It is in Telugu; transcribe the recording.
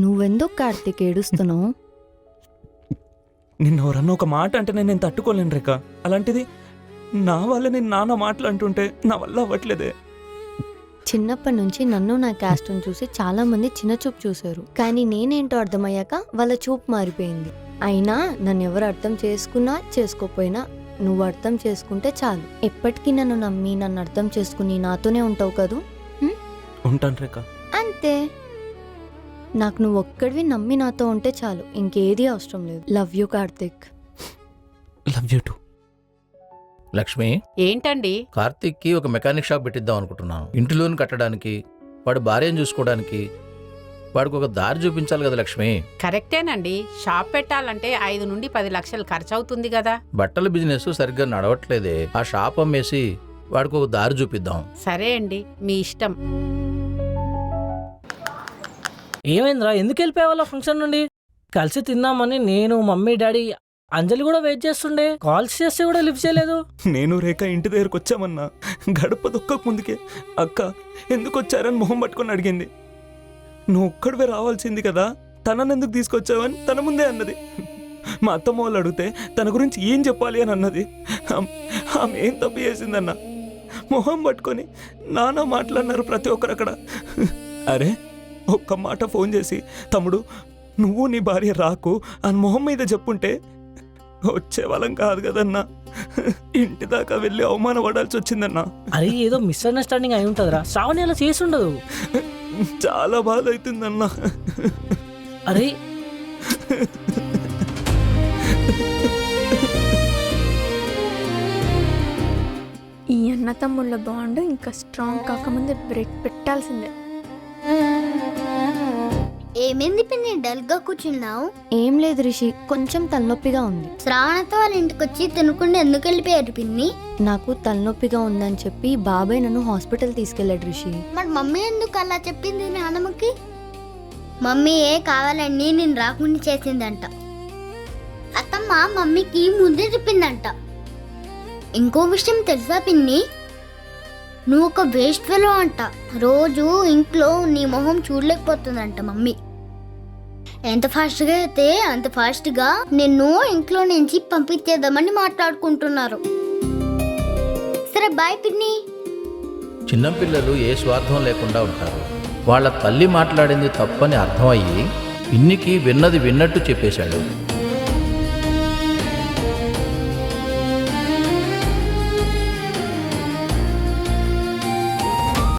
నువ్వెందుకు కార్తీక్ ఏడుస్తున్నావు? నిన్న ఎవరన్నా ఒక మాట అంటే నేను తట్టుకోలేను రేఖ. అలాంటిది నా వల్ల నేను నాన్న మాటలు అంటుంటే నా వల్ల అవ్వట్లేదే. చిన్నప్పటి నుంచి నన్ను నా క్యాస్ట్ని చూసి చాలా మంది చిన్న చూపు చూశారు, కానీ నేనేంటో అర్థమయ్యాక వాళ్ళ చూపు మారిపోయింది. అయినా నన్ను ఎవరు అర్థం చేసుకున్నా చేసుకోపోయినా నువ్వు అర్థం చేసుకుంటే చాలు. ఎప్పటికీ నన్ను నమ్మి నన్ను అర్థం చేసుకుని నాతోనే ఉంటావు కదూ? ఉంటాను రేఖ. అంతే, నాకు నువ్వు ఒక్కడివి నమ్మి నాతో ఉంటే చాలు, ఇంకేది అవసరం లేదు. Love you Karthik. Love you to. Lakshmi, ఏంటండి? కార్తీక్కి ఒక మెకానిక్ షాప్ పెట్టిద్దాం అనుకుంటున్నాను. ఇంటి లోన్ కట్టడానికి, వాడి భార్యను చూసుకోవడానికి, వాడికి ఒక దారి చూపించాలి కదా లక్ష్మి. కరెక్టేనండి, షాప్ పెట్టాలంటే 5 నుండి 10 లక్షలు ఖర్చు అవుతుంది కదా. బట్టల బిజినెస్ సరిగ్గా నడవట్లేదే. ఆ షాప్ అమ్మేసి వాడికి ఒక దారి చూపిద్దాం. సరే అండి, మీ ఇష్టం. ఏమైందిరా, ఎందుకు వెళ్ళిపోయేవాళ్ళ ఫంక్షన్ నుండి? కలిసి తిన్నామని నేను, మమ్మీ, డాడీ, అంజలి కూడా వెయిట్ చేస్తుండే. కాల్స్ చేస్తే కూడా లిఫ్ట్ చేయలేదు. నేను రేఖ ఇంటి దగ్గరకు వచ్చామన్నా గడప దొక్కక ముందుకే అక్క ఎందుకు వచ్చారని మొహం పట్టుకొని అడిగింది. నువ్వు ఒక్కడివే రావాల్సింది కదా, తనని ఎందుకు తీసుకొచ్చావని తన ముందే అన్నది. మా అత్తమ్మ వాళ్ళు అడిగితే తన గురించి ఏం చెప్పాలి అని అన్నది. ఆమె ఏం తప్పు చేసిందన్న మొహం పట్టుకొని నానా మాట్లాడినారు ప్రతి ఒక్కరు అక్కడ. అరే ఒక్క మాట ఫోన్ చేసి తమ్ముడు నువ్వు నీ భార్య రాకు అని మొహం మీద చెప్పుంటే వచ్చేవాళ్ళం కాదు కదన్నా. ఇంటి దాకా వెళ్ళి అవమానపడాల్సి వచ్చిందన్నా. అది ఏదో మిస్అండర్స్టాండింగ్ అయి ఉంటుందిరా. శ్రావణి అలా చేసి ఉండదు. చాలా బాధ అవుతుందన్నా. అరే ఈ అన్న తమ్ముళ్ళ బాండ్ ఇంకా స్ట్రాంగ్ కాకముందే బ్రేక్ పెట్టాల్సిందే. ఏమైంది పిన్ని, డల్ గా కూర్చున్నావు? ఏం లేదు రిషి, కొంచెం తలనొప్పిగా ఉంది. శ్రావణతో వాళ్ళ ఇంటికి వచ్చి తినకుండా ఎందుకు వెళ్ళిపోయారు పిన్ని? నాకు తలనొప్పిగా ఉందని చెప్పి బాబాయ్ నన్ను హాస్పిటల్ తీసుకెళ్ళాడు రిషి. మరి మమ్మీ ఎందుకు అలా చెప్పింది నాన్నమ్మకి? మమ్మీ ఏ కావాలని నేను రాకుండా చేసిందంట. అత్తమ్మ మమ్మీకి ముందే చెప్పిందంట. ఇంకో విషయం తెలుసా పిన్ని, నువ్వు ఒక వేస్ట్ ఫెలో అంట. రోజు ఇంట్లో నీ మొహం చూడలేకపోతుందంట మమ్మీ. ఎంత ఫాస్ట్గా అయితే అంత ఫాస్ట్గా నిన్ను ఇంట్లో నుంచి పంపించేద్దామని మాట్లాడుకుంటున్నారు. సరే బాయ్ పిన్ని. చిన్నపిల్లలు ఏ స్వార్థం లేకుండా ఉంటారు. వాళ్ళ తల్లి మాట్లాడింది తప్పని అర్థమయ్యి ఇన్నికి విన్నది విన్నట్టు చెప్పేశాడు.